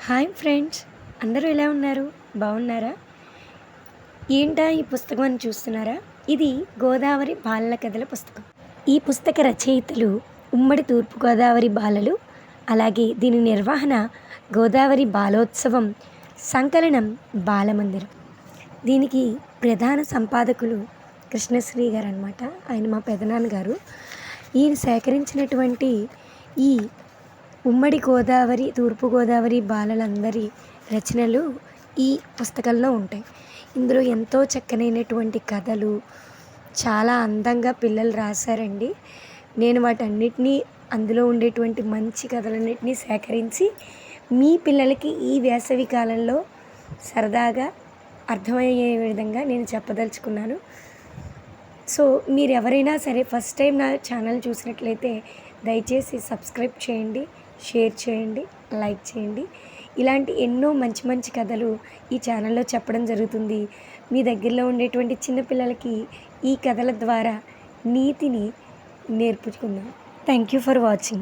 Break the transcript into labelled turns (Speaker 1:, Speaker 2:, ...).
Speaker 1: Hi friends, అందరూ ఎలా ఉన్నారు? బాగున్నారా? ఏంటా ఈ పుస్తకం అని చూస్తున్నారా? ఇది గోదావరి బాలల కథల పుస్తకం. ఈ పుస్తక రచయితలు ఉమ్మడి తూర్పుగోదావరి బాలలు. అలాగే దీని నిర్వహణ గోదావరి బాలోత్సవం, సంకలనం బాలమందిరం. దీనికి ప్రధాన సంపాదకులు కృష్ణశ్రీ గారు అనమాట. ఆయన మా పెదనాన్నగారు. ఈయన సేకరించినటువంటి ఈ ఉమ్మడి గోదావరి తూర్పుగోదావరి బాలలందరి రచనలు ఈ పుస్తకంలో ఉంటాయి. ఇందులో ఎంతో చక్కనైనటువంటి కథలు చాలా అందంగా పిల్లలు రాశారండి. నేను వాటన్నిటినీ అందులో ఉండేటువంటి మంచి కథలన్నిటినీ సేకరించి మీ పిల్లలకి ఈ వేసవి కాలంలో సరదాగా అర్థమయ్యే విధంగా నేను చెప్పదలుచుకున్నాను. సో మీరు ఎవరైనా సరే ఫస్ట్ టైం నా ఛానల్ చూసినట్లయితే దయచేసి సబ్స్క్రైబ్ చేయండి, షేర్ చేయండి, లైక్ చేయండి. ఇలాంటి ఎన్నో మంచి మంచి కథలు ఈ ఛానల్లో చెప్పడం జరుగుతుంది. మీ దగ్గరలో ఉండేటువంటి చిన్నపిల్లలకి ఈ కథల ద్వారా నీతిని నేర్పుకుందాం. Thank you for watching.